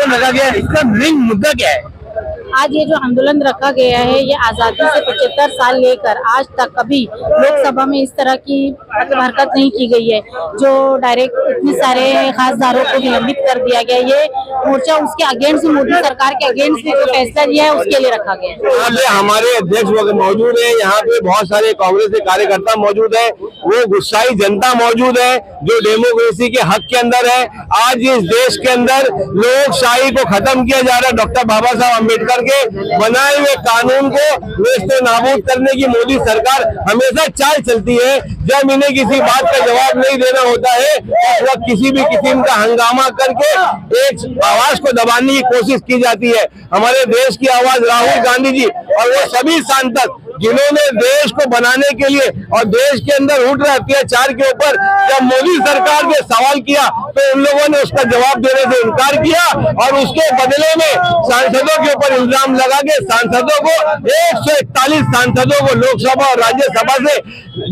लगा गया, इसका मेन मुद्दा क्या है? आज ये जो आंदोलन रखा गया है, ये आजादी से 75 साल लेकर आज तक कभी लोकसभा में इस तरह की मतलब हरकत नहीं की गई है, जो डायरेक्ट इतने सारे खासदारों को निलंबित कर दिया गया। ये मोर्चा उसके अगेंस्ट, मोदी सरकार के अगेंस्ट ने जो फैसला लिया है उसके लिए रखा गया है। यहाँ पे हमारे अध्यक्ष मौजूद है, यहाँ पे बहुत सारे कांग्रेस के कार्यकर्ता मौजूद है, वो गुस्साई जनता मौजूद है जो डेमोक्रेसी के हक के अंदर है। आज इस देश के अंदर लोकशाही को खत्म किया जा रहा है। डॉक्टर बाबा साहब अम्बेडकर के बनाए हुए कानून को नेस्ते नाबूद करने की मोदी सरकार हमेशा चाल चलती है। जब इन्हें किसी बात का जवाब नहीं देना होता है, उस वक्त किसी भी किस्म का हंगामा करके एक आवाज को दबाने की कोशिश की जाती है। हमारे देश की आवाज राहुल गांधी जी और वो सभी सांसद जिन्होंने देश को बनाने के लिए और देश के अंदर उठ रहे अत्याचार के ऊपर जब मोदी सरकार ने सवाल किया तो उन लोगों ने उसका जवाब देने से इनकार किया और उसके बदले में सांसदों के ऊपर इल्जाम लगा के सांसदों को 141 सांसदों को लोकसभा और राज्यसभा से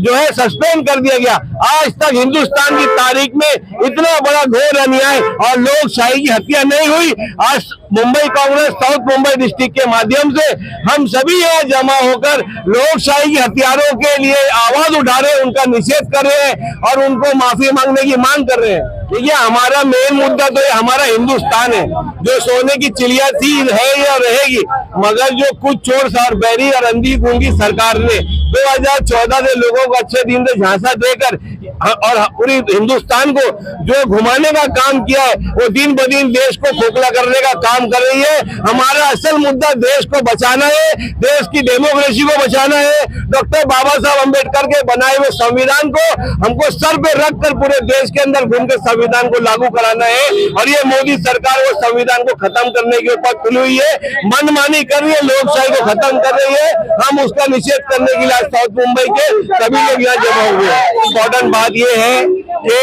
जो है सस्पेंड कर दिया गया। आज तक हिंदुस्तान की तारीख में इतना बड़ा घोर अन्याय और लोकशाही की हत्या नहीं हुई। आज मुंबई कांग्रेस साउथ मुंबई डिस्ट्रिक्ट के माध्यम से हम सभी यहाँ जमा होकर लोकशाही के हथियारों के लिए आवाज उठा रहे हैं, उनका निषेध कर रहे हैं और उनको माफी मांगने की मांग कर रहे हैं। देखिए, हमारा मेन मुद्दा तो ये हमारा हिंदुस्तान है जो सोने की चिड़िया थी, है या रहेगी, मगर जो कुछ चोर और बैरी और अंधी गूंगी सरकार ने 2014 से लोगों को अच्छे दिन से झांसा देकर और पूरी हिंदुस्तान को जो घुमाने का काम किया है, वो दिन ब दिन देश को खोखला करने का काम कर रही है। हमारा असल मुद्दा देश को बचाना है, देश की डेमोक्रेसी को बचाना है। डॉक्टर बाबा साहब अम्बेडकर के बनाए हुए संविधान को हमको सर पे रख कर पूरे देश के अंदर घूम कर संविधान को लागू कराना है और ये मोदी सरकार वो संविधान को खत्म करने के ऊपर खुली हुई है, मनमानी कर रही है, लोकशाही को खत्म कर रही है। हम उसका निषेध करने के लिए साउथ मुंबई के सभी लोग यहाँ जमा हुए। इम्पोर्टेंट बात ये है कि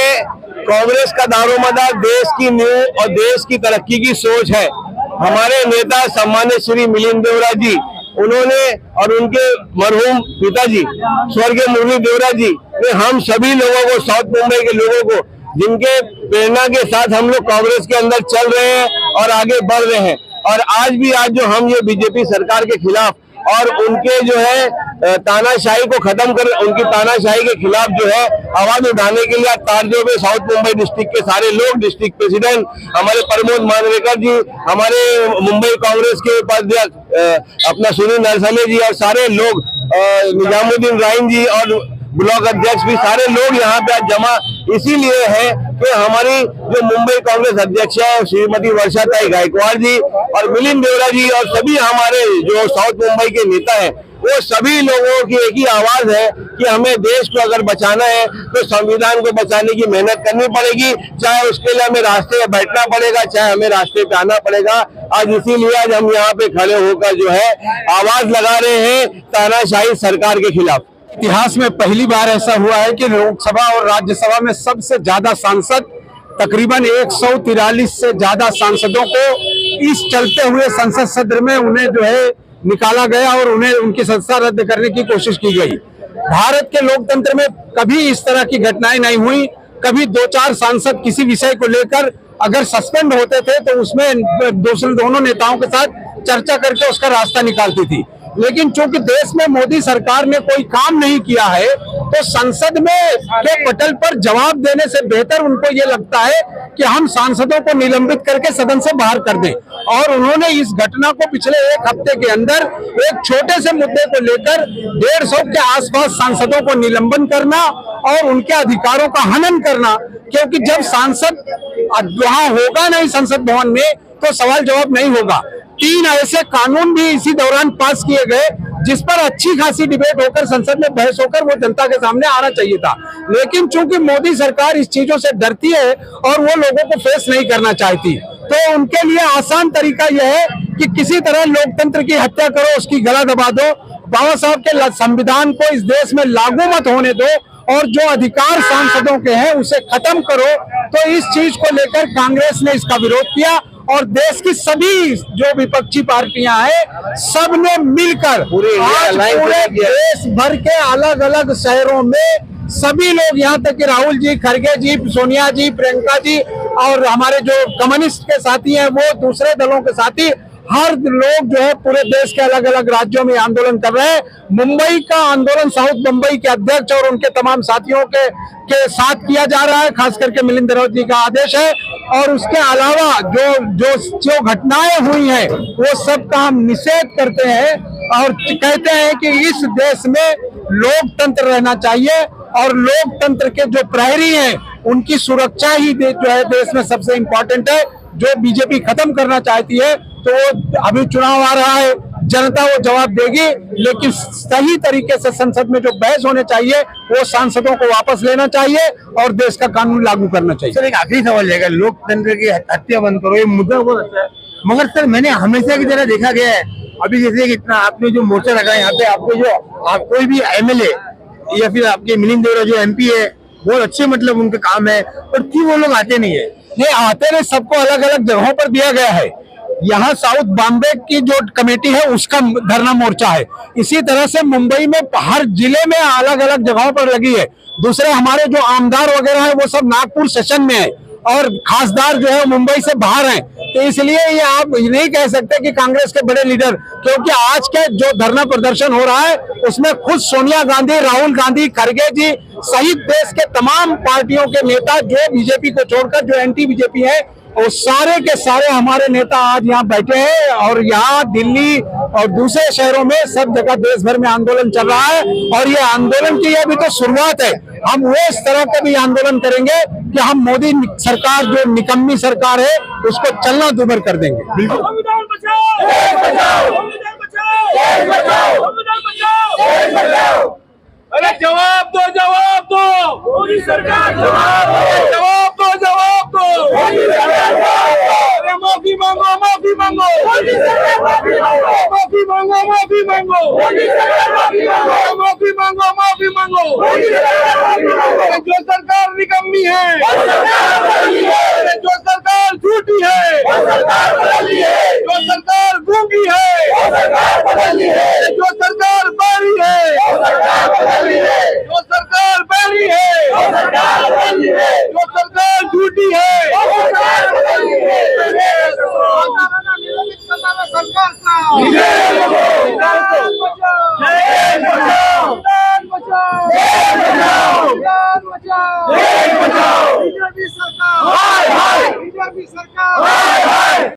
कांग्रेस का दारोमदार देश की नींव और देश की तरक्की की सोच है। हमारे नेता सम्मानित श्री मिलिंद देवरा जी, उन्होंने और उनके मरहूम पिताजी स्वर्गीय मुरली देवरा जी ने हम सभी लोगों को, साउथ मुंबई के लोगों को, जिनके प्रेरणा के साथ हम लोग कांग्रेस के अंदर चल रहे हैं और आगे बढ़ रहे हैं। और आज जो हम ये बीजेपी सरकार के खिलाफ और उनके जो है तानाशाही को खत्म कर, उनकी तानाशाही के खिलाफ जो है आवाज उठाने के लिए तारजों में साउथ मुंबई डिस्ट्रिक्ट के सारे लोग, डिस्ट्रिक्ट प्रेसिडेंट हमारे प्रमोद मांजरेकर जी, हमारे मुंबई कांग्रेस के उपाध्यक्ष अपना सुनील नरसले जी और सारे लोग, निजामुद्दीन राइन जी और ब्लॉक अध्यक्ष भी, सारे लोग यहाँ पे आज जमा इसीलिए है कि हमारी जो मुंबई कांग्रेस अध्यक्ष है श्रीमती वर्षाताई गायकवाड़ जी और मिलिंद देवरा जी और सभी हमारे जो साउथ मुंबई के नेता हैं, वो सभी लोगों की एक ही आवाज है कि हमें देश को अगर बचाना है तो संविधान को बचाने की मेहनत करनी पड़ेगी, चाहे उसके लिए हमें रास्ते पे बैठना पड़ेगा, चाहे हमें रास्ते पे आना पड़ेगा। आज इसीलिए आज हम यहाँ पे खड़े होकर जो है आवाज लगा रहे हैं तानाशाही सरकार के खिलाफ। इतिहास में पहली बार ऐसा हुआ है कि लोकसभा और राज्यसभा में सबसे ज्यादा सांसद, तकरीबन 143 से ज्यादा सांसदों को इस चलते हुए संसद सत्र में उन्हें जो है निकाला गया और उन्हें उनकी सदस्यता रद्द करने की कोशिश की गई। भारत के लोकतंत्र में कभी इस तरह की घटनाएं नहीं हुई। कभी 2-4 सांसद किसी विषय को लेकर अगर सस्पेंड होते थे तो उसमें दोनों नेताओं के साथ चर्चा करके उसका रास्ता निकालती थी। लेकिन चूंकि देश में मोदी सरकार ने कोई काम नहीं किया है तो संसद में के पटल पर जवाब देने से बेहतर उनको ये लगता है कि हम सांसदों को निलंबित करके सदन से बाहर कर दें। और उन्होंने इस घटना को पिछले 1 हफ्ते के अंदर एक छोटे से मुद्दे को लेकर 150 के आसपास सांसदों को निलंबन करना और उनके अधिकारों का हनन करना, क्योंकि जब सांसद वहां होगा नहीं संसद भवन में तो सवाल जवाब नहीं होगा। 3 ऐसे कानून भी इसी दौरान पास किए गए जिस पर अच्छी खासी डिबेट होकर संसद में बहस होकर वो जनता के सामने आना चाहिए था। लेकिन चूंकि मोदी सरकार इस चीजों से डरती है और वो लोगों को फेस नहीं करना चाहती, तो उनके लिए आसान तरीका यह है कि किसी तरह लोकतंत्र की हत्या करो, उसकी गला दबा दो, बाबा साहब के संविधान को इस देश में लागू मत होने दो और जो अधिकार सांसदों के हैं उसे खत्म करो। तो इस चीज को लेकर कांग्रेस ने इसका विरोध किया और देश की सभी जो विपक्षी पार्टियां हैं सबने मिलकर आज पूरे देश भर के अलग अलग शहरों में सभी लोग, यहाँ तक कि राहुल जी, खड़गे जी, सोनिया जी, प्रियंका जी और हमारे जो कम्युनिस्ट के साथी हैं वो दूसरे दलों के साथी, हर लोग जो है पूरे देश के अलग अलग राज्यों में आंदोलन कर रहे हैं। मुंबई का आंदोलन साउथ मुंबई के अध्यक्ष और उनके तमाम साथियों के साथ किया जा रहा है, खास करके मिलिंद राउत जी का आदेश है। और उसके अलावा जो घटनाएं हुई हैं वो सब का हम निषेध करते हैं और कहते हैं कि इस देश में लोकतंत्र रहना चाहिए और लोकतंत्र के जो प्रहरी हैं उनकी सुरक्षा ही जो है देश में सबसे इम्पोर्टेंट है। जो बीजेपी खत्म करना चाहती है तो अभी चुनाव आ रहा है, जनता वो जवाब देगी, लेकिन सही तरीके से संसद में जो बहस होने चाहिए वो सांसदों को वापस लेना चाहिए और देश का कानून लागू करना चाहिए। सर एक आखिरी सवाल है, लोकतंत्र की हत्या बंद करो, ये मुद्दा बहुत अच्छा है, मगर सर मैंने हमेशा की तरह देखा गया है अभी जैसे कि इतना आपने जो मोर्चा रखा है यहाँ पे, आपको जो कोई भी एमएलए या फिर आपके मिलिंद देवरा जो एमपी है बहुत अच्छे मतलब उनके काम है, पर क्यों वो लोग आते नहीं है? ये आते नहीं, सबको अलग अलग जगहों पर दिया गया है। यहाँ साउथ बॉम्बे की जो कमेटी है उसका धरना मोर्चा है, इसी तरह से मुंबई में हर जिले में अलग अलग जगहों पर लगी है। दूसरे हमारे जो आमदार वगैरह है वो सब नागपुर सेशन में है और खासदार जो है मुंबई से बाहर हैं। तो इसलिए ये आप नहीं कह सकते कि कांग्रेस के बड़े लीडर, क्योंकि आज के जो धरना प्रदर्शन हो रहा है उसमें खुद सोनिया गांधी, राहुल गांधी, खड़गे जी सहित देश के तमाम पार्टियों के नेता जो बीजेपी को छोड़कर जो एंटी बीजेपी है वो सारे के सारे हमारे नेता आज यहाँ बैठे हैं और यहाँ दिल्ली और दूसरे शहरों में सब जगह देश भर में आंदोलन चल रहा है। और ये आंदोलन की अभी तो शुरुआत है, हम वो इस तरह का भी आंदोलन करेंगे कि हम मोदी सरकार जो निकम्मी सरकार है उसको चलना दूभर कर देंगे। बिल्कुल। अरे जवाब दो मोदी सरकार, जवाब दो मोदी सरकार, अरे माफी मांगो मोदी सरकार, माफी मांगो जो सरकार निकम्मी है, जो सरकार झूठी है,